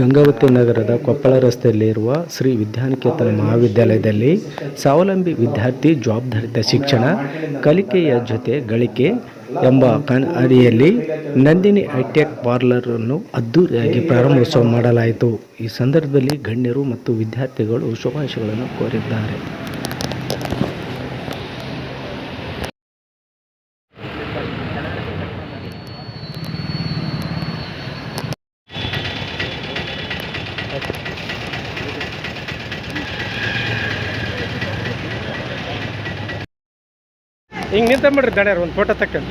ಗಂಗಾವತಿ ನಗರದ ಕೊಪ್ಪಳ ರಸ್ತೆಯಲ್ಲಿರುವ ಶ್ರೀ ವಿದ್ಯಾನಿಕೇತನ ಮಹಾವಿದ್ಯಾಲಯದಲ್ಲಿ ಸ್ವಾವಲಂಬಿ ವಿದ್ಯಾರ್ಥಿ ಜವಾಬ್ದಾರಿತ ಶಿಕ್ಷಣ ಕಲಿಕೆಯ ಜೊತೆ ಗಳಿಕೆ ಎಂಬ ಅಡಿಯಲ್ಲಿ ನಂದಿನಿ ಹೈಟೆಕ್ ಪಾರ್ಲರ್ ಅನ್ನು ಅದ್ದೂರಿಯಾಗಿ ಪ್ರಾರಂಭೋತ್ಸವ ಮಾಡಲಾಯಿತು. ಈ ಸಂದರ್ಭದಲ್ಲಿ ಗಣ್ಯರು ಮತ್ತು ವಿದ್ಯಾರ್ಥಿಗಳು ಶುಭಾಶಯಗಳನ್ನು ಕೋರಿದ್ದಾರೆ. ಹಿಂಗೆ ನಿಂತ ಬಿಡ್ರಿ ದಡ್ಯಾರ ಒಂದು ಫೋಟೋ ತಕ್ಕ.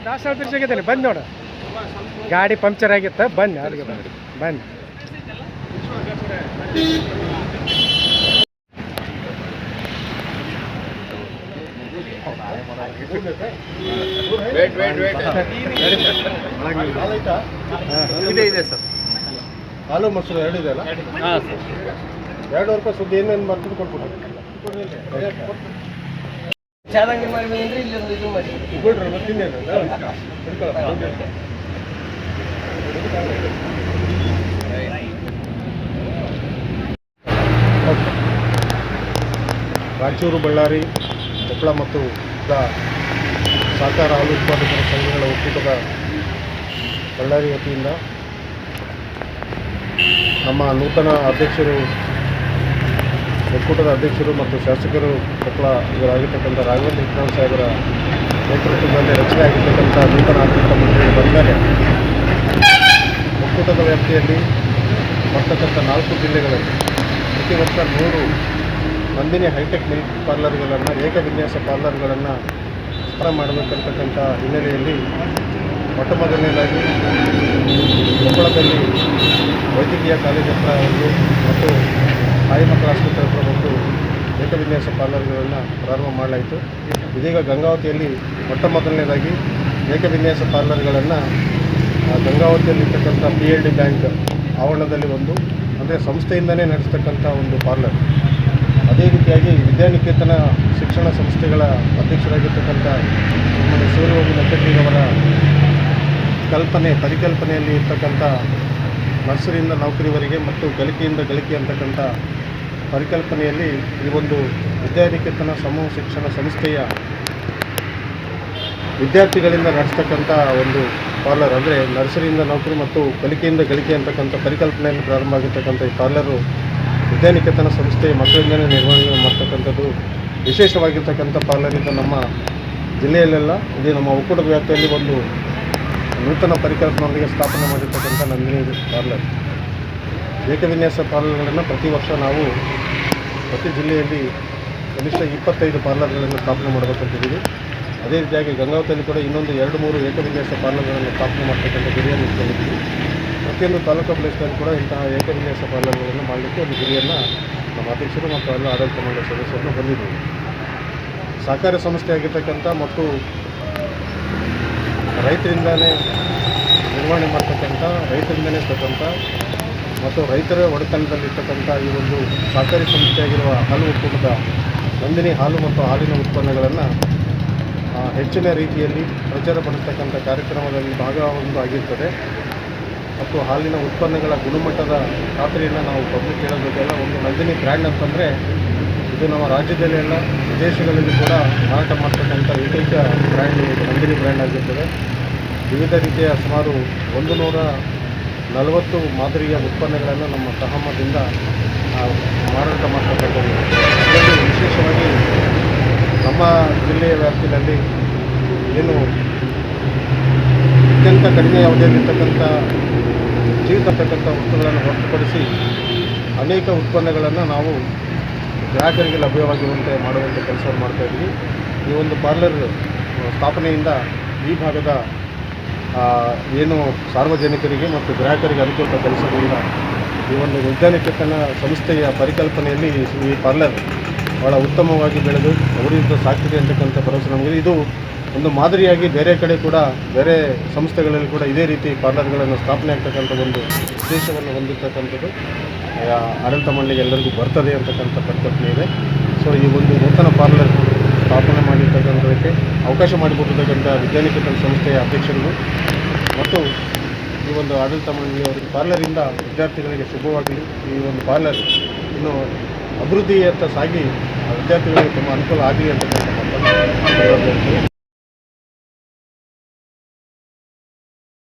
ದಾಸವಾಳ ಬ್ರಿಡ್ಜ್ ಆಗಿದ್ದಾನೆ, ಬಂದು ನೋಡು. ಗಾಡಿ ಪಂಕ್ಚರ್ ಆಗಿತ್ತ, ಬನ್ನಿ ಅಲ್ಲಿಗೆ ಬನ್ನಿ ಬನ್ನಿ. ಇದೆ ಸರ್, ಹಾಲು ಮೊಸರು ಎರಡು ಇದೆ ಅಲ್ಲ? ಹಾಂ ಸರ್. 2 ರೂಪಾಯಿ ಸುದ್ದಿ ಏನೇನು ಮಾಡ್ಕೊಂಡು ಕೊಟ್ಬಿಟ್ಟು ಚೆನ್ನಾಗಿ ಮಾಡಿ ಇಲ್ಲಿ ಒಂದು ಇದು ಮಾಡಿ ಬಿಡ್ರಿ ಮತ್ತಿನ್ನೇನು ರಾಯಚೂರು, ಬಳ್ಳಾರಿ, ಕೊಪ್ಪಳ ಮತ್ತು ಸಹಕಾರ ಹಾಲು ಉತ್ಪಾದಕರ ಸಂಘಗಳ ಒಕ್ಕೂಟದ ಬಳ್ಳಾರಿ ವತಿಯಿಂದ ನಮ್ಮ ನೂತನ ಅಧ್ಯಕ್ಷರು, ಒಕ್ಕೂಟದ ಅಧ್ಯಕ್ಷರು ಮತ್ತು ಶಾಸಕರು ಕೊಪ್ಪಳ ಇವರಾಗಿರ್ತಕ್ಕಂಥ ರಾಘವೇಂದ್ರ ವಿಕ್ರಮ್ ಸಾಹೇಬರ ನೇತೃತ್ವದಲ್ಲಿ ರಚನೆ ಆಗಿರ್ತಕ್ಕಂಥ ನೂತನ ಆಡಳಿತ ಮಂಡಳಿ ಬಂದ ಮೇಲೆ ಒಕ್ಕೂಟದ ವ್ಯಾಪ್ತಿಯಲ್ಲಿ ಬರ್ತಕ್ಕಂಥ 4 ಜಿಲ್ಲೆಗಳಲ್ಲಿ ಪ್ರತಿ ವರ್ಷ 100 ನಂದಿನಿ ಹೈಟೆಕ್ ಮಿಲ್ಕ್ ಪಾರ್ಲರ್ಗಳನ್ನು, ಏಕವಿನ್ಯಾಸ ಪಾರ್ಲರ್ಗಳನ್ನು ಸ್ಥಾಪನೆ ಮಾಡಬೇಕಂತಕ್ಕಂಥ ಹಿನ್ನೆಲೆಯಲ್ಲಿ ಮೊಟ್ಟ ಮೊದಲನೇದಾಗಿ ಕೊಪ್ಪಳದಲ್ಲಿ ವೈದ್ಯಕೀಯ ಕಾಲೇಜ್ ಹತ್ರ ಒಂದು ಮತ್ತು ತಾಯಿ ಮಕ್ಕಳ ಆಸ್ಪತ್ರೆ ಹತ್ರ ಒಂದು ಏಕವಿನ್ಯಾಸ ಪಾರ್ಲರ್ಗಳನ್ನು ಪ್ರಾರಂಭ ಮಾಡಲಾಯಿತು. ಇದೀಗ ಗಂಗಾವತಿಯಲ್ಲಿ ಮೊಟ್ಟ ಮೊದಲನೇದಾಗಿ ಏಕವಿನ್ಯಾಸ ಪಾರ್ಲರ್ಗಳನ್ನು ಗಂಗಾವತಿಯಲ್ಲಿರ್ತಕ್ಕಂಥ PLD ಬ್ಯಾಂಕ್ ಆವರಣದಲ್ಲಿ ಒಂದು, ಅಂದರೆ ಸಂಸ್ಥೆಯಿಂದಲೇ ನಡೆಸ್ತಕ್ಕಂಥ ಒಂದು ಪಾರ್ಲರ್. ಅದೇ ರೀತಿಯಾಗಿ ವಿದ್ಯಾನಿಕೇತನ ಶಿಕ್ಷಣ ಸಂಸ್ಥೆಗಳ ಅಧ್ಯಕ್ಷರಾಗಿರ್ತಕ್ಕಂಥ ನಮ್ಮ ಸೂರ್ಯಬಾಬು ನಕ್ಕಟ್ಟಿರವರ ಪರಿಕಲ್ಪನೆಯಲ್ಲಿ ಇರ್ತಕ್ಕಂಥ ನರ್ಸರಿಯಿಂದ ನೌಕರಿವರೆಗೆ ಮತ್ತು ಕಲಿಕೆಯಿಂದ ಗಳಿಕೆ ಅಂತಕ್ಕಂಥ ಪರಿಕಲ್ಪನೆಯಲ್ಲಿ ಈ ಒಂದು ವಿದ್ಯಾನಿಕೇತನ ಸಮೂಹ ಶಿಕ್ಷಣ ಸಂಸ್ಥೆಯ ವಿದ್ಯಾರ್ಥಿಗಳಿಂದ ನಡೆಸ್ತಕ್ಕಂಥ ಒಂದು ಪಾರ್ಲರ್, ಅಂದರೆ ನರ್ಸರಿಯಿಂದ ನೌಕರಿ ಮತ್ತು ಕಲಿಕೆಯಿಂದ ಗಳಿಕೆ ಅಂತಕ್ಕಂಥ ಪರಿಕಲ್ಪನೆಯಲ್ಲಿ ಪ್ರಾರಂಭ ಆಗಿರ್ತಕ್ಕಂಥ ಈ ಪಾರ್ಲರು ವಿದ್ಯಾನಿಕೇತನ ಸಂಸ್ಥೆಯ ಮಕ್ಕಳಿಂದಲೇ ನಿರ್ವಹಣೆ ಮಾಡ್ತಕ್ಕಂಥದ್ದು ವಿಶೇಷವಾಗಿರ್ತಕ್ಕಂಥ ಪಾರ್ಲರಿಂದ ನಮ್ಮ ಜಿಲ್ಲೆಯಲ್ಲೆಲ್ಲ ಇದು ನಮ್ಮ ಒಕ್ಕೂಟದ ವ್ಯಾಪ್ತಿಯಲ್ಲಿ ಒಂದು ನೂತನ ಪರಿಕಲ್ಪನೆಯೊಂದಿಗೆ ಸ್ಥಾಪನೆ ಮಾಡಿರ್ತಕ್ಕಂಥ ನಂದಿನಿ ಪಾರ್ಲರ್. ಏಕವಿನ್ಯಾಸ ಪಾರ್ಲರ್ಗಳನ್ನು ಪ್ರತಿ ವರ್ಷ ನಾವು ಪ್ರತಿ ಜಿಲ್ಲೆಯಲ್ಲಿ ಕನಿಷ್ಠ 25 ಪಾರ್ಲರ್ಗಳನ್ನು ಸ್ಥಾಪನೆ ಮಾಡಬೇಕಂತಿದ್ದೀವಿ. ಅದೇ ರೀತಿಯಾಗಿ ಗಂಗಾವತಿಯಲ್ಲಿ ಕೂಡ ಇನ್ನೊಂದು 2-3 ಏಕವಿನ್ಯಾಸ ಪಾರ್ಲರ್ಗಳನ್ನು ಸ್ಥಾಪನೆ ಮಾಡ್ತಕ್ಕಂಥ ಗುರಿಯನ್ನು ಇಟ್ಕೊಂಡಿದ್ದೀವಿ. ಪ್ರತಿಯೊಂದು ತಾಲೂಕು ಪ್ಲೇಸ್ನಲ್ಲಿ ಕೂಡ ಇಂತಹ ಏಕವಿನ್ಯಾಸ ಪಾರ್ಲರ್ಗಳನ್ನು ಮಾಡಲಿಕ್ಕೆ ಒಂದು ಗುರಿಯನ್ನು ನಮ್ಮ ಅಧ್ಯಕ್ಷರು ಮತ್ತು ಎಲ್ಲ ಆಡಳಿತ ಮಂಡಳಿ ಸದಸ್ಯರನ್ನು ಬಂದಿದ್ದೀವಿ. ಸಹಕಾರಿ ಸಂಸ್ಥೆ ಆಗಿರ್ತಕ್ಕಂಥ ಮತ್ತು ರೈತರಿಂದಲೇ ನಿರ್ವಹಣೆ ಮಾಡ್ತಕ್ಕಂಥ, ರೈತರಿಂದಲೇ ಇರ್ತಕ್ಕಂಥ ಮತ್ತು ರೈತರ ಒಡೆತನದಲ್ಲಿರ್ತಕ್ಕಂಥ ಈ ಒಂದು ಸಹಕಾರಿ ಸಂಸ್ಥೆಯಾಗಿರುವ ಹಾಲು ಒಕ್ಕೂಟದ ನಂದಿನಿ ಹಾಲು ಮತ್ತು ಹಾಲಿನ ಉತ್ಪನ್ನಗಳನ್ನು ಹೆಚ್ಚಿನ ರೀತಿಯಲ್ಲಿ ಪ್ರಚಾರಪಡಿಸ್ತಕ್ಕಂಥ ಕಾರ್ಯಕ್ರಮದಲ್ಲಿ ಭಾಗವೊಂದು ಆಗಿರ್ತದೆ. ಮತ್ತು ಹಾಲಿನ ಉತ್ಪನ್ನಗಳ ಗುಣಮಟ್ಟದ ಖಾತ್ರಿಯನ್ನು ನಾವು ಪಬ್ಲಿಕ್ ಹೇಳೋದಕ್ಕೆಲ್ಲ ಒಂದು ನಂದಿನಿ ಬ್ರ್ಯಾಂಡ್ ಅಂತಂದರೆ ಇದು ನಮ್ಮ ರಾಜ್ಯದಲ್ಲೆಲ್ಲ ವಿದೇಶಗಳಲ್ಲಿ ಕೂಡ ಮಾರಾಟ ಮಾಡ್ತಕ್ಕಂಥ ಏಕೈಕ ಬ್ರ್ಯಾಂಡ್ ನಂದಿನಿ ಬ್ರ್ಯಾಂಡ್ ಆಗಿರ್ತದೆ. ವಿವಿಧ ರೀತಿಯ ಸುಮಾರು 140 ಮಾದರಿಯ ಉತ್ಪನ್ನಗಳನ್ನು ನಮ್ಮ ಸಹಮತದಿಂದ ಮಾರಾಟ ಮಾಡ್ತಕ್ಕಂಥದ್ದು. ಅದರಲ್ಲಿ ವಿಶೇಷವಾಗಿ ನಮ್ಮ ಜಿಲ್ಲೆಯ ವ್ಯಾಪ್ತಿಯಲ್ಲಿ ಏನು ಅತ್ಯಂತ ಕಡಿಮೆ ಅವಧಿಯಲ್ಲಿರ್ತಕ್ಕಂಥ ಜೀವಿತಕ್ಕಂಥ ವಸ್ತುಗಳನ್ನು ಹೊರತುಪಡಿಸಿ ಅನೇಕ ಉತ್ಪನ್ನಗಳನ್ನು ನಾವು ಗ್ರಾಹಕರಿಗೆ ಲಭ್ಯವಾಗುವಂತೆ ಮಾಡುವಂಥ ಕೆಲಸವನ್ನು ಮಾಡ್ತಾಯಿದ್ವಿ. ಈ ಒಂದು ಪಾರ್ಲರ್ ಸ್ಥಾಪನೆಯಿಂದ ಈ ಭಾಗದ ಏನು ಸಾರ್ವಜನಿಕರಿಗೆ ಮತ್ತು ಗ್ರಾಹಕರಿಗೆ ಅನುಕೂಲ ಕೆಲಸದಿಂದ ಈ ಒಂದು ವಿದ್ಯಾನಿಕೇತನ ಸಂಸ್ಥೆಯ ಪರಿಕಲ್ಪನೆಯಲ್ಲಿ ಈ ಪಾರ್ಲರ್ ಭಾಳ ಉತ್ತಮವಾಗಿ ಬೆಳೆದು ಅವರಿಂದ ಸಾಕ್ತಿದೆ ಅಂತಕ್ಕಂಥ ಭರವಸೆ ನಮಗೆ. ಇದು ಒಂದು ಮಾದರಿಯಾಗಿ ಬೇರೆ ಕಡೆ ಕೂಡ ಬೇರೆ ಸಂಸ್ಥೆಗಳಲ್ಲಿ ಕೂಡ ಇದೇ ರೀತಿ ಪಾರ್ಲರ್ಗಳನ್ನು ಸ್ಥಾಪನೆ ಆಗ್ತಕ್ಕಂಥ ಒಂದು ಉದ್ದೇಶವನ್ನು ಹೊಂದಿರತಕ್ಕಂಥದ್ದು ಆಡಳಿತ ಮಂಡಳಿಗೆ ಎಲ್ಲರಿಗೂ ಬರ್ತದೆ ಅಂತಕ್ಕಂಥ ಪರಿಕಲ್ಪನೆ ಇದೆ. ಸೊ ಈ ಒಂದು ನೂತನ ಪಾರ್ಲರ್ ಸ್ಥಾಪನೆ ಮಾಡಿರ್ತಕ್ಕಂಥದಕ್ಕೆ ಅವಕಾಶ ಮಾಡಿಕೊಟ್ಟಿರ್ತಕ್ಕಂಥ ವಿದ್ಯಾನಿಕೇತನ ಸಂಸ್ಥೆಯ ಅಧ್ಯಕ್ಷರು ಮತ್ತು ಈ ಒಂದು ಆಡಳಿತ ಮಂಡಳಿಯವರಿಗೆ ಪಾರ್ಲರಿಂದ ವಿದ್ಯಾರ್ಥಿಗಳಿಗೆ ಶುಭವಾಗಲಿ. ಈ ಒಂದು ಪಾರ್ಲರ್ ಇನ್ನು ಅಭಿವೃದ್ಧಿಯತ್ತ ಸಾಗಿ ವಿದ್ಯಾರ್ಥಿಗಳಿಗೆ ತುಂಬ ಅನುಕೂಲ ಆಗಲಿ ಅಂತಕ್ಕಂಥ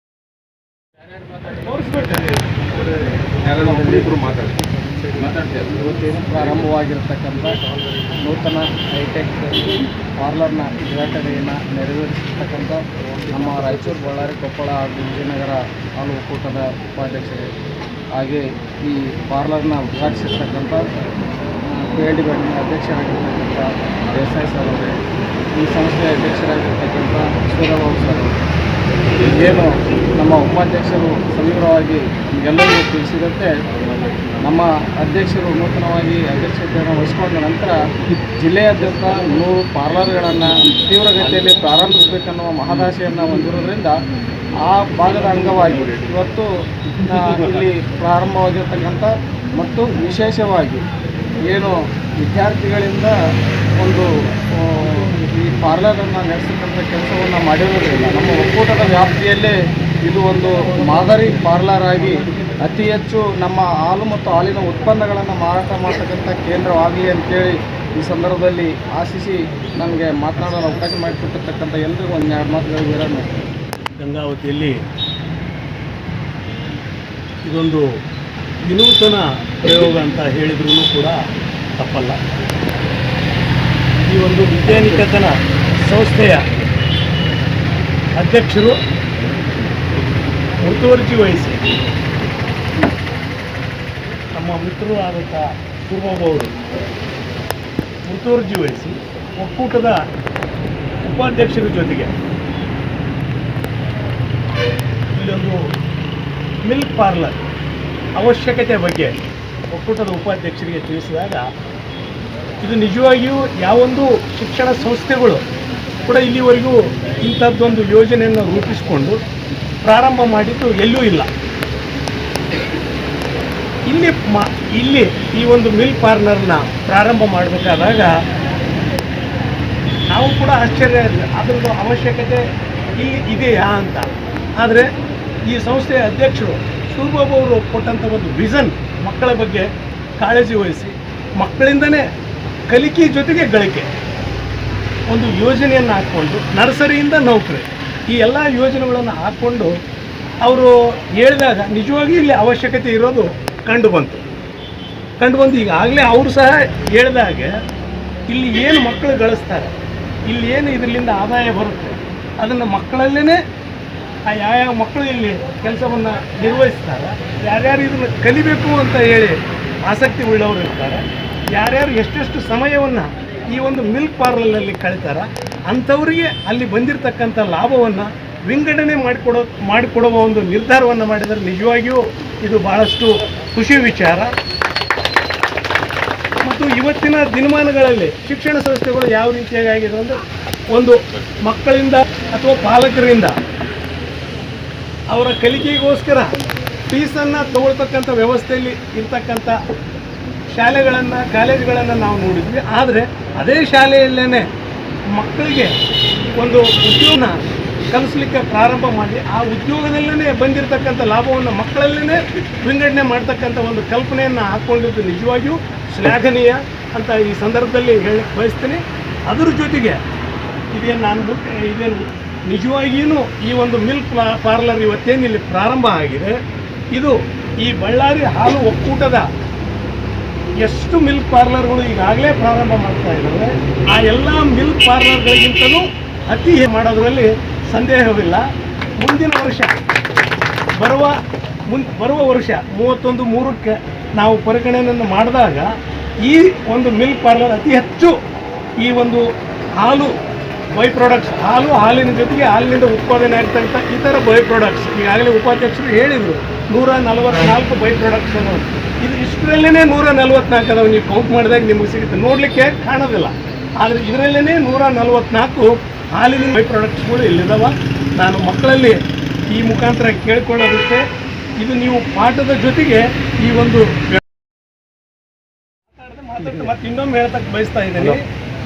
ಮಾತನ್ನು ಇವತ್ತೇನು ಪ್ರಾರಂಭವಾಗಿರತಕ್ಕಂಥ ನೂತನ ಹೈಟೆಕ್ ಪಾರ್ಲರ್ನ ಉದ್ಘಾಟನೆಯನ್ನು ನೆರವೇರಿಸತಕ್ಕಂಥ ನಮ್ಮ ರಾಯಚೂರು, ಬಳ್ಳಾರಿ, ಕೊಪ್ಪಳ ಹಾಗೂ ವಿಜಯನಗರ ಹಾಲು ಒಕ್ಕೂಟದ ಉಪಾಧ್ಯಕ್ಷರು, ಹಾಗೆ ಈ ಪಾರ್ಲರ್ನ ಉದ್ಘಾಟಿಸಿರ್ತಕ್ಕಂಥ PLD ಬ್ಯಾಂಕಿನ ಅಧ್ಯಕ್ಷರಾಗಿರ್ತಕ್ಕಂಥ ದೇಸಾಯಿ ಸರ್ ಅವರೇ, ಈ ಸಂಸ್ಥೆಯ ಅಧ್ಯಕ್ಷರಾಗಿರ್ತಕ್ಕಂಥ ಸೂರಬಾಬು ಸರ್, ಏನು ನಮ್ಮ ಉಪಾಧ್ಯಕ್ಷರು ಸವಿವರವಾಗಿ ಎಲ್ಲರಿಗೂ ತಿಳಿಸಿದಂತೆ ನಮ್ಮ ಅಧ್ಯಕ್ಷರು ನೂತನವಾಗಿ ಅಧ್ಯಕ್ಷತೆಯನ್ನು ವಹಿಸಿಕೊಂಡ ನಂತರ ಜಿಲ್ಲೆಯಾದ್ಯಂತ 100 ಪಾರ್ಲರ್ಗಳನ್ನು ತೀವ್ರಗತಿಯಲ್ಲಿ ಪ್ರಾರಂಭಿಸಬೇಕನ್ನುವ ಮಹದಾಶೆಯನ್ನು ಹೊಂದಿರೋದ್ರಿಂದ ಆ ಭಾಗದ ಅಂಗವಾಗಿ ಇವತ್ತು ಇಲ್ಲಿ ಪ್ರಾರಂಭವಾಗಿರ್ತಕ್ಕಂಥ ಮತ್ತು ವಿಶೇಷವಾಗಿ ಏನು ವಿದ್ಯಾರ್ಥಿಗಳಿಂದ ಒಂದು ಈ ಪಾರ್ಲರನ್ನು ನಡೆಸತಕ್ಕಂಥ ಕೆಲಸವನ್ನು ಮಾಡಿರೋದ್ರಿಂದ ನಮ್ಮ ಒಕ್ಕೂಟದ ವ್ಯಾಪ್ತಿಯಲ್ಲೇ ಇದು ಒಂದು ಮಾದರಿ ಪಾರ್ಲರ್ ಆಗಿ ಅತಿ ಹೆಚ್ಚು ನಮ್ಮ ಹಾಲು ಮತ್ತು ಹಾಲಿನ ಉತ್ಪನ್ನಗಳನ್ನು ಮಾರಾಟ ಮಾಡತಕ್ಕಂಥ ಕೇಂದ್ರವಾಗಲಿ ಅಂತೇಳಿ ಈ ಸಂದರ್ಭದಲ್ಲಿ ಆಶಿಸಿ ನನಗೆ ಮಾತನಾಡಲು ಅವಕಾಶ ಮಾಡಿಕೊಟ್ಟಿರ್ತಕ್ಕಂಥ ಎಲ್ಲರಿಗೂ ಒಂದು 2 ಮಾತುಗಳು ವಿವರಣೆ. ಗಂಗಾವತಿಯಲ್ಲಿ ಇದೊಂದು ವಿನೂತನ ಪ್ರಯೋಗ ಅಂತ ಹೇಳಿದ್ರೂ ಕೂಡ ತಪ್ಪಲ್ಲ. ಈ ಒಂದು ವಿದ್ಯಾನಿಕೇತನ ಸಂಸ್ಥೆಯ ಅಧ್ಯಕ್ಷರು ಮುತುವರ್ಜಿ ವಹಿಸಿ ನಮ್ಮ ಮಿತ್ರರು ಆದಂಥ ಸೂರಬಾಬು ಅವರು ಮುತುವರ್ಜಿ ವಹಿಸಿ ಒಕ್ಕೂಟದ ಉಪಾಧ್ಯಕ್ಷರ ಜೊತೆಗೆ ಇಲ್ಲೊಂದು ಮಿಲ್ಕ್ ಪಾರ್ಲರ್ ಅವಶ್ಯಕತೆ ಬಗ್ಗೆ ಒಕ್ಕೂಟದ ಉಪಾಧ್ಯಕ್ಷರಿಗೆ ತಿಳಿಸಿದಾಗ ಇದು ನಿಜವಾಗಿಯೂ ಯಾವೊಂದು ಶಿಕ್ಷಣ ಸಂಸ್ಥೆಗಳು ಕೂಡ ಇಲ್ಲಿವರೆಗೂ ಇಂಥದ್ದೊಂದು ಯೋಜನೆಯನ್ನು ರೂಪಿಸಿಕೊಂಡು ಪ್ರಾರಂಭ ಮಾಡಿದ್ದು ಎಲ್ಲೂ ಇಲ್ಲ. ಇಲ್ಲಿ ಈ ಒಂದು ಮಿಲ್ಕ್ ಪಾರ್ಲರ್ನ ಪ್ರಾರಂಭ ಮಾಡಬೇಕಾದಾಗ ನಾವು ಕೂಡ ಆಶ್ಚರ್ಯ ಅದರದ್ದು ಅವಶ್ಯಕತೆ ಇಲ್ಲಿ ಇದೆಯಾ ಅಂತ. ಆದರೆ ಈ ಸಂಸ್ಥೆಯ ಅಧ್ಯಕ್ಷರು ಸೂರಬಾಬು ಅವರು ಕೊಟ್ಟಂಥ ಒಂದು ವಿಷನ್, ಮಕ್ಕಳ ಬಗ್ಗೆ ಕಾಳಜಿ ವಹಿಸಿ ಮಕ್ಕಳಿಂದನೇ ಕಲಿಕೆ ಜೊತೆಗೆ ಗಳಿಕೆ ಒಂದು ಯೋಜನೆಯನ್ನು ಹಾಕ್ಕೊಂಡು ನರ್ಸರಿಯಿಂದ ನೌಕರಿ ಈ ಎಲ್ಲ ಯೋಜನೆಗಳನ್ನು ಹಾಕ್ಕೊಂಡು ಅವರು ಹೇಳಿದಾಗ ನಿಜವಾಗಿ ಇಲ್ಲಿ ಅವಶ್ಯಕತೆ ಇರೋದು ಕಂಡು ಬಂತು. ಈಗಾಗಲೇ ಅವರು ಸಹ ಹೇಳಿದಾಗ ಇಲ್ಲಿ ಏನು ಮಕ್ಕಳು ಗಳಿಸ್ತಾರೆ, ಇಲ್ಲಿ ಏನು ಇದರಿಂದ ಆದಾಯ ಬರುತ್ತೆ, ಅದನ್ನು ಮಕ್ಕಳಲ್ಲೇ ಯಾವ ಮಕ್ಕಳು ಇಲ್ಲಿ ಕೆಲಸವನ್ನು ನಿರ್ವಹಿಸ್ತಾರೆ, ಯಾರ್ಯಾರು ಇದನ್ನು ಕಲಿಬೇಕು ಅಂತ ಹೇಳಿ ಆಸಕ್ತಿ ಉಳ್ಳವರು ಇರ್ತಾರೆ, ಯಾರ್ಯಾರು ಎಷ್ಟೆಷ್ಟು ಸಮಯವನ್ನು ಈ ಒಂದು ಮಿಲ್ಕ್ ಪಾರ್ಲರ್ನಲ್ಲಿ ಕಳೀತಾರೆ ಅಂಥವರಿಗೆ ಅಲ್ಲಿ ಬಂದಿರತಕ್ಕಂಥ ಲಾಭವನ್ನು ವಿಂಗಡಣೆ ಮಾಡಿಕೊಡುವ ಒಂದು ನಿರ್ಧಾರವನ್ನು ಮಾಡಿದರೆ ನಿಜವಾಗಿಯೂ ಇದು ಭಾಳಷ್ಟು ಖುಷಿ ವಿಚಾರ. ಮತ್ತು ಇವತ್ತಿನ ದಿನಮಾನಗಳಲ್ಲಿ ಶಿಕ್ಷಣ ಸಂಸ್ಥೆಗಳು ಯಾವ ರೀತಿಯಾಗಿದೆ ಅಂದರೆ ಒಂದು ಮಕ್ಕಳಿಂದ ಅಥವಾ ಪಾಲಕರಿಂದ ಅವರ ಕಲಿಕೆಗೋಸ್ಕರ ಫೀಸನ್ನು ತಗೊಳ್ತಕ್ಕಂಥ ವ್ಯವಸ್ಥೆಯಲ್ಲಿ ಇರ್ತಕ್ಕಂಥ ಶಾಲೆಗಳನ್ನು ಕಾಲೇಜುಗಳನ್ನು ನಾವು ನೋಡಿದ್ವಿ. ಆದರೆ ಅದೇ ಶಾಲೆಯಲ್ಲೇ ಮಕ್ಕಳಿಗೆ ಒಂದು ಉದ್ಯೋಗ ಕಲಿಸ್ಲಿಕ್ಕೆ ಪ್ರಾರಂಭ ಮಾಡಿ ಆ ಉದ್ಯೋಗದಲ್ಲೇ ಬಂದಿರತಕ್ಕಂಥ ಲಾಭವನ್ನು ಮಕ್ಕಳಲ್ಲೇ ವಿಂಗಡಣೆ ಮಾಡ್ತಕ್ಕಂಥ ಒಂದು ಕಲ್ಪನೆಯನ್ನು ಹಾಕ್ಕೊಂಡಿದ್ದು ನಿಜವಾಗಿಯೂ ಶ್ಲಾಘನೀಯ ಅಂತ ಈ ಸಂದರ್ಭದಲ್ಲಿ ಹೇಳಿ ಬಯಸ್ತೀನಿ. ಅದರ ಜೊತೆಗೆ ಇದೇನು ನಿಜವಾಗಿಯೂ ಈ ಒಂದು ಮಿಲ್ಕ್ ಪಾರ್ಲರ್ ಇವತ್ತೇನು ಇಲ್ಲಿ ಪ್ರಾರಂಭ ಆಗಿದೆ, ಇದು ಈ ಬಳ್ಳಾರಿ ಹಾಲು ಒಕ್ಕೂಟದ ಎಷ್ಟು ಮಿಲ್ಕ್ ಪಾರ್ಲರ್ಗಳು ಈಗಾಗಲೇ ಪ್ರಾರಂಭ ಮಾಡ್ತಾ ಇದ್ದಾರೆ ಆ ಎಲ್ಲ ಮಿಲ್ಕ್ ಪಾರ್ಲರ್ಗಳಿಗಿಂತಲೂ ಅತಿ ಮಾಡೋದರಲ್ಲಿ ಸಂದೇಹವಿಲ್ಲ. ಮುಂದಿನ ವರ್ಷ ಬರುವ ವರ್ಷ 31/3 ನಾವು ಪರಿಗಣನೆಯನ್ನು ಮಾಡಿದಾಗ ಈ ಒಂದು ಮಿಲ್ಕ್ ಪಾರ್ಲರ್ ಅತಿ ಹೆಚ್ಚು ಈ ಒಂದು ಹಾಲು ಬೈ ಪ್ರಾಡಕ್ಟ್ಸ್, ಹಾಲಿನ ಜೊತೆಗೆ ಹಾಲಿನಿಂದ ಉತ್ಪಾದನೆ ಆಗ್ತಕ್ಕಂಥ ಇತರ ಬೈ ಪ್ರಾಡಕ್ಟ್ಸ್, ಈಗಾಗಲೇ ಉಪಾಧ್ಯಕ್ಷರು ಹೇಳಿದರು 144 ಬೈ ಪ್ರಾಡಕ್ಟ್ಸ್ ಅನ್ನೋದು. ಇದು ಇಷ್ಟರಲ್ಲೇ 144 ಅದಾವೆ. ನೀವು ಕೌಂಟ್ ಮಾಡಿದಾಗ ನಿಮಗೆ ಸಿಗುತ್ತೆ, ನೋಡಲಿಕ್ಕೆ ಕಾಣೋದಿಲ್ಲ. ಆದರೆ ಇದರಲ್ಲೇ 144 ಹಾಲಿನ ಬೈ ಪ್ರಾಡಕ್ಟ್ಸ್ಗಳು ಇಲ್ಲಿದ್ದಾವೆ. ನಾನು ಮಕ್ಕಳಲ್ಲಿ ಈ ಮುಖಾಂತರ ಕೇಳ್ಕೊಳ್ಳೋದಕ್ಕೆ, ಇದು ನೀವು ಪಾಠದ ಜೊತೆಗೆ ಈ ಒಂದು ಮತ್ತೆ ಇನ್ನೊಮ್ಮೆ ಹೇಳ್ತಕ್ಕ ಬಯಸ್ತಾ ಇದ್ದೇನೆ.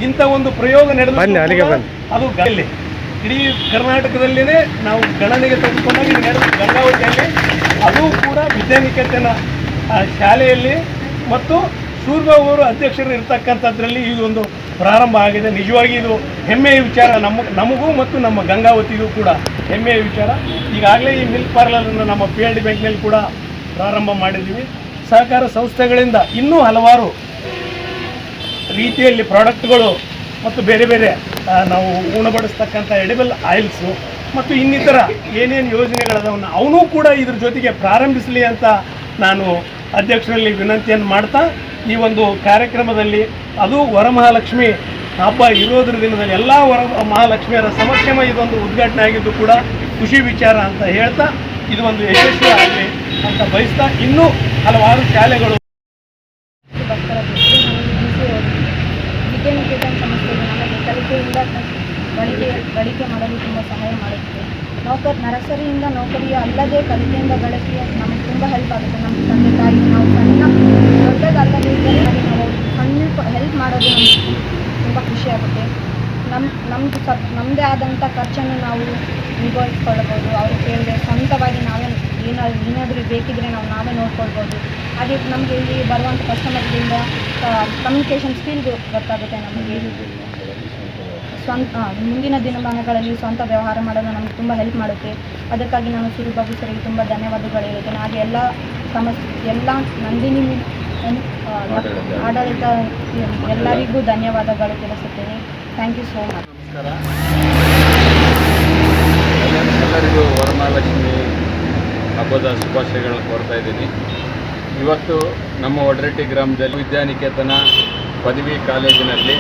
ಇಂಥ ಒಂದು ಪ್ರಯೋಗ ನಡೆದ ಅದು ಗಲ್ಲಿ ಇಡೀ ಕರ್ನಾಟಕದಲ್ಲಿನೇ ನಾವು ಗಣನೆಗೆ ತೆಗೆದುಕೊಂಡಾಗ ಇದು ನಡೆದ ಗಂಗಾವತಿಯಲ್ಲಿ, ಅದು ಕೂಡ ವಿದ್ಯಾನಿಕೇತನ ಶಾಲೆಯಲ್ಲಿ ಮತ್ತು ಸೂರ್ಯಬಾಬು ಅವರು ಅಧ್ಯಕ್ಷರು ಇರ್ತಕ್ಕಂಥದ್ರಲ್ಲಿ ಇದೊಂದು ಪ್ರಾರಂಭ ಆಗಿದೆ. ನಿಜವಾಗಿ ಇದು ಹೆಮ್ಮೆಯ ವಿಚಾರ, ನಮಗೂ ಮತ್ತು ನಮ್ಮ ಗಂಗಾವತಿಗೂ ಕೂಡ ಹೆಮ್ಮೆಯ ವಿಚಾರ. ಈಗಾಗಲೇ ಈ ಮಿಲ್ಕ್ ಪಾರ್ಲರನ್ನು ನಮ್ಮ PLD ಬ್ಯಾಂಕ್ನಲ್ಲಿ ಕೂಡ ಪ್ರಾರಂಭ ಮಾಡಿದ್ದೀವಿ. ಸಹಕಾರ ಸಂಸ್ಥೆಗಳಿಂದ ಇನ್ನೂ ಹಲವಾರು ರೀತಿಯಲ್ಲಿ ಪ್ರಾಡಕ್ಟ್ಗಳು ಮತ್ತು ಬೇರೆ ಬೇರೆ ನಾವು ಉಣಬಡಿಸ್ತಕ್ಕಂಥ ಎಡಿಬಲ್ ಆಯಿಲ್ಸು ಮತ್ತು ಇನ್ನಿತರ ಏನೇನು ಯೋಜನೆಗಳದವನ್ನು ಅವನು ಕೂಡ ಇದ್ರ ಜೊತೆಗೆ ಪ್ರಾರಂಭಿಸಲಿ ಅಂತ ನಾನು ಅಧ್ಯಕ್ಷರಲ್ಲಿ ವಿನಂತಿಯನ್ನು ಮಾಡ್ತಾ, ಈ ಒಂದು ಕಾರ್ಯಕ್ರಮದಲ್ಲಿ ಅದು ವರಮಹಾಲಕ್ಷ್ಮಿ ಹಬ್ಬ ಇರೋದ್ರ ದಿನದಲ್ಲಿ ಎಲ್ಲ ಮಹಾಲಕ್ಷ್ಮಿಯರ ಸಮಕ್ಷಮ ಇದೊಂದು ಉದ್ಘಾಟನೆ ಆಗಿದ್ದು ಕೂಡ ಖುಷಿ ವಿಚಾರ ಅಂತ ಹೇಳ್ತಾ, ಇದು ಒಂದು ಯಶಸ್ವಿ ಆಗಲಿ ಅಂತ ಬಯಸ್ತಾ, ಇನ್ನೂ ಹಲವಾರು ಶಾಲೆಗಳು ವಿದ್ಯಾನಿಕೇತನ ಸಂಸ್ಥೆಗೆ ನಮಗೆ ಕಲಿಕೆಯಿಂದ ಗಳಿಕೆ ಮಾಡಲು ತುಂಬ ಸಹಾಯ ಮಾಡುತ್ತದೆ. ನರ್ಸರಿಯಿಂದ ನೌಕರಿಯ ಅಲ್ಲದೆ ಕಲಿಕೆಯಿಂದ ಗಳಿಕೆ ನಮಗೆ ತುಂಬ ಹೆಲ್ಪ್ ಆಗುತ್ತೆ. ನಮ್ಮ ತಂದೆ ತಾಯಿ ನಾವು ಸಣ್ಣ ದೊಡ್ಡದಲ್ಲದೇ ಇದ್ದರೆ ನಾವು ಸಣ್ಣ ಹೆಲ್ಪ್ ಮಾಡೋದು ನಮಗೆ ತುಂಬ ಖುಷಿಯಾಗುತ್ತೆ. ನಮ್ಮದೇ ಆದಂಥ ಖರ್ಚನ್ನು ನಾವು ನಿಭಾಯಿಸ್ಕೊಳ್ಬೋದು. ಅವರು ಕೇಳಿದ್ರೆ ಸ್ವಂತವಾಗಿ ನಾವೇ ಏನಾದರೂ ಬೇಕಿದ್ರೆ ನಾವೇ ನೋಡ್ಕೊಳ್ಬೋದು. ಹಾಗೆ ನಮಗೆ ಇಲ್ಲಿ ಬರುವಂಥ ಕಸ್ಟಮರ್ಗಳಿಂದ ಕಮ್ಯುನಿಕೇಷನ್ ಸ್ಕಿಲ್ ಗೊತ್ತಾಗುತ್ತೆ. ನಮಗೆ ಮುಂದಿನ ದಿನಮಾನಗಳಲ್ಲಿ ಸ್ವಂತ ವ್ಯವಹಾರ ಮಾಡೋದು ನಮಗೆ ತುಂಬ ಹೆಲ್ಪ್ ಮಾಡುತ್ತೆ. ಅದಕ್ಕಾಗಿ ನಾನು ಸೂರ್ಯಬಾಬು ಸರಿಗೆ ತುಂಬ ಧನ್ಯವಾದಗಳು ಹೇಳುತ್ತೇನೆ. ಹಾಗೆ ಎಲ್ಲ ನಂದಿನಿ ಆಡಳಿತ ಎಲ್ಲರಿಗೂ ಧನ್ಯವಾದಗಳು ತಿಳಿಸುತ್ತೇನೆ. Thank you so much. ನಮಸ್ಕಾರ. ಎಲ್ಲರಿಗೂ ವರಮಹಾಲಕ್ಷ್ಮಿ ಹಬ್ಬದ ಶುಭಾಶಯಗಳನ್ನು ಕೋರ್ತಾ ಇದ್ದೀನಿ. ಇವತ್ತು ನಮ್ಮ ವಡ್ರೆಟ್ಟಿ ಗ್ರಾಮದಲ್ಲಿ ವಿದ್ಯಾನಿಕೇತನ ಪದವಿ ಕಾಲೇಜಿನಲ್ಲಿ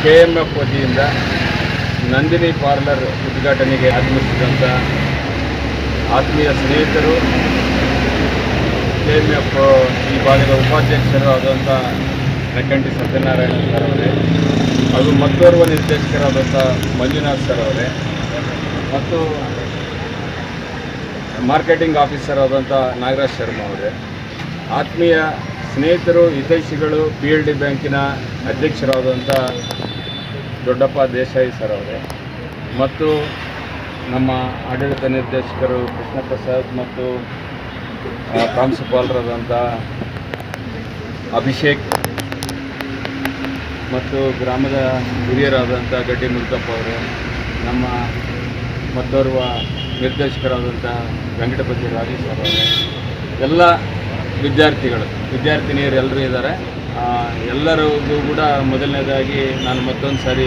KMF ವತಿಯಿಂದ ನಂದಿನಿ ಪಾರ್ಲರ್ ಉದ್ಘಾಟನೆಗೆ ಆಗಮಿಸಿದಂಥ ಆತ್ಮೀಯ ಸ್ನೇಹಿತರು, KMF ಈ ಭಾಗದ ಉಪಾಧ್ಯಕ್ಷರು ಆದಂಥ ನಕ್ಕಂಟಿ ಸತ್ಯನಾರಾಯಣ ಸರ್ ಅವರೇ, ಹಾಗೂ ಮತ್ತೋರ್ವ ನಿರ್ದೇಶಕರಾದಂಥ ಮಂಜುನಾಥ್ ಸರ್ ಅವರೇ, ಮತ್ತು ಮಾರ್ಕೆಟಿಂಗ್ ಆಫೀಸರ್ ಆದಂಥ ನಾಗರಾಜ್ ಶರ್ಮಾ ಅವರೇ, ಆತ್ಮೀಯ ಸ್ನೇಹಿತರು, ಹಿತೈಷಿಗಳು, PLD ಬ್ಯಾಂಕಿನ ಅಧ್ಯಕ್ಷರಾದಂಥ ದೊಡ್ಡಪ್ಪ ದೇಸಾಯಿ ಸರ್ ಅವರೇ, ಮತ್ತು ನಮ್ಮ ಆಡಳಿತ ನಿರ್ದೇಶಕರು ಕೃಷ್ಣ ಪ್ರಸಾದ್ ಮತ್ತು ಪ್ರಾಂಶುಪಾಲರಾದಂಥ ಅಭಿಷೇಕ್ ಮತ್ತು ಗ್ರಾಮದ ಹಿರಿಯರಾದಂಥ ಗಡ್ಡಿ ಮುರುಗಪ್ಪ ಅವರು, ನಮ್ಮ ಮತ್ತೋರ್ವ ನಿರ್ದೇಶಕರಾದಂಥ ವೆಂಕಟಪತಿ ರಾಜೇಶ್ ಅವರೇ, ಎಲ್ಲ ವಿದ್ಯಾರ್ಥಿನಿಯರು ಎಲ್ಲರೂ ಇದ್ದಾರೆ. ಎಲ್ಲರಿಗೂ ಕೂಡ ಮೊದಲನೇದಾಗಿ ನಾನು ಮತ್ತೊಂದು ಸಾರಿ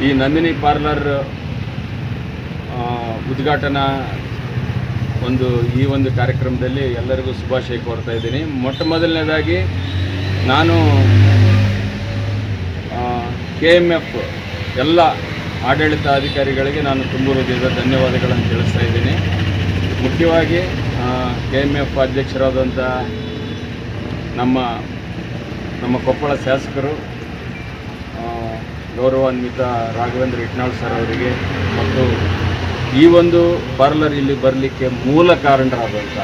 ಈ ನಂದಿನಿ ಪಾರ್ಲರ್ ಉದ್ಘಾಟನಾ ಈ ಒಂದು ಕಾರ್ಯಕ್ರಮದಲ್ಲಿ ಎಲ್ಲರಿಗೂ ಶುಭಾಶಯ ಕೋರ್ತಾ ಇದ್ದೀನಿ. ಮೊದಲನೇದಾಗಿ ನಾನು KMF ಎಲ್ಲ ಆಡಳಿತ ಅಧಿಕಾರಿಗಳಿಗೆ ನಾನು ತುಂಬ ಹೃದಯದ ಧನ್ಯವಾದಗಳನ್ನು ತಿಳಿಸ್ತಾ ಇದ್ದೀನಿ. ಮುಖ್ಯವಾಗಿ KMF ಅಧ್ಯಕ್ಷರಾದಂಥ ನಮ್ಮ ಕೊಪ್ಪಳ ಶಾಸಕರು ಗೌರವಾನ್ವಿತ ರಾಘವೇಂದ್ರ ಇಟ್ನಾಳ್ ಸರ್ ಅವರಿಗೆ, ಮತ್ತು ಈ ಒಂದು ಪಾರ್ಲರ್ ಇಲ್ಲಿ ಬರಲಿಕ್ಕೆ ಮೂಲ ಕಾರಣರಾದಂಥ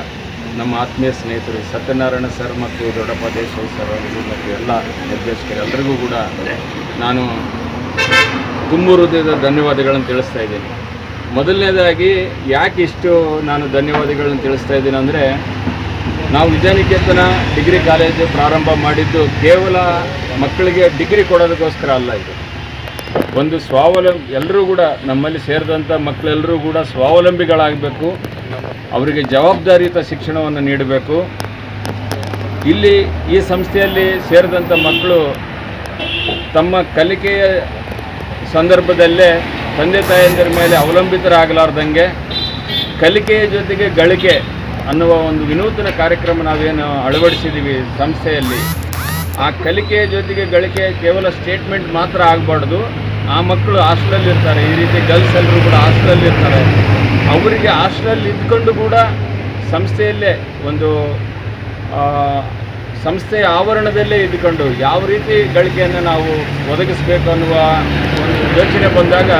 ನಮ್ಮ ಆತ್ಮೀಯ ಸ್ನೇಹಿತರು ಸತ್ಯನಾರಾಯಣ ಸರ್ ಮತ್ತು ದೊಡ್ಡಪ್ಪ ದೇಸಾಯಿ ಸರ್ ಅವರಿಗೂ ಮತ್ತು ಎಲ್ಲ ನಿರ್ದೇಶಕರೆಲ್ಲರಿಗೂ ಕೂಡ ನಾನು ತುಂಬ ಹೃದಯದ ಧನ್ಯವಾದಗಳನ್ನು ತಿಳಿಸ್ತಾ ಇದ್ದೀನಿ. ಮೊದಲನೇದಾಗಿ ಯಾಕೆ ಇಷ್ಟು ನಾನು ಧನ್ಯವಾದಗಳನ್ನು ತಿಳಿಸ್ತಾ ಇದ್ದೀನಿ ಅಂದರೆ, ನಾವು ವಿದ್ಯಾನಿಕೇತನ ಡಿಗ್ರಿ ಕಾಲೇಜು ಪ್ರಾರಂಭ ಮಾಡಿದ್ದು ಕೇವಲ ಮಕ್ಕಳಿಗೆ ಡಿಗ್ರಿ ಕೊಡೋದಕ್ಕೋಸ್ಕರ ಅಲ್ಲ. ಇದು ಒಂದು ಎಲ್ಲರೂ ಕೂಡ ನಮ್ಮಲ್ಲಿ ಸೇರಿದಂಥ ಮಕ್ಕಳೆಲ್ಲರೂ ಕೂಡ ಸ್ವಾವಲಂಬಿಗಳಾಗಬೇಕು, ಅವರಿಗೆ ಜವಾಬ್ದಾರಿಯುತ ಶಿಕ್ಷಣವನ್ನು ನೀಡಬೇಕು. ಇಲ್ಲಿ ಈ ಸಂಸ್ಥೆಯಲ್ಲಿ ಸೇರಿದಂಥ ಮಕ್ಕಳು ತಮ್ಮ ಕಲಿಕೆಯ ಸಂದರ್ಭದಲ್ಲೇ ತಂದೆ ತಾಯಂದಿರ ಮೇಲೆ ಅವಲಂಬಿತರಾಗಲಾರ್ದಂಗೆ ಕಲಿಕೆಯ ಜೊತೆಗೆ ಗಳಿಕೆ ಅನ್ನುವ ಒಂದು ವಿನೂತನ ಕಾರ್ಯಕ್ರಮ ನಾವೇನು ಅಳವಡಿಸಿದ್ದೀವಿ ಸಂಸ್ಥೆಯಲ್ಲಿ. ಆ ಕಲಿಕೆಯ ಜೊತೆಗೆ ಗಳಿಕೆ ಕೇವಲ ಸ್ಟೇಟ್ಮೆಂಟ್ ಮಾತ್ರ ಆಗಬಾರ್ದು. ಆ ಮಕ್ಕಳು ಹಾಸ್ಟೆಲಲ್ಲಿ ಇರ್ತಾರೆ, ಈ ರೀತಿ ಗರ್ಲ್ಸ್ ಎಲ್ಲರೂ ಕೂಡ ಹಾಸ್ಟೆಲಲ್ಲಿ ಇರ್ತಾರೆ. ಅವರಿಗೆ ಹಾಸ್ಟೆಲಲ್ಲಿ ಇದ್ಕೊಂಡು ಕೂಡ ಸಂಸ್ಥೆಯಲ್ಲೇ ಒಂದು ಸಂಸ್ಥೆಯ ಆವರಣದಲ್ಲೇ ಇದ್ಕೊಂಡು ಯಾವ ರೀತಿ ಗಳಿಕೆಯನ್ನು ನಾವು ಒದಗಿಸಬೇಕು ಅನ್ನುವ ಒಂದು ಯೋಚನೆ ಬಂದಾಗ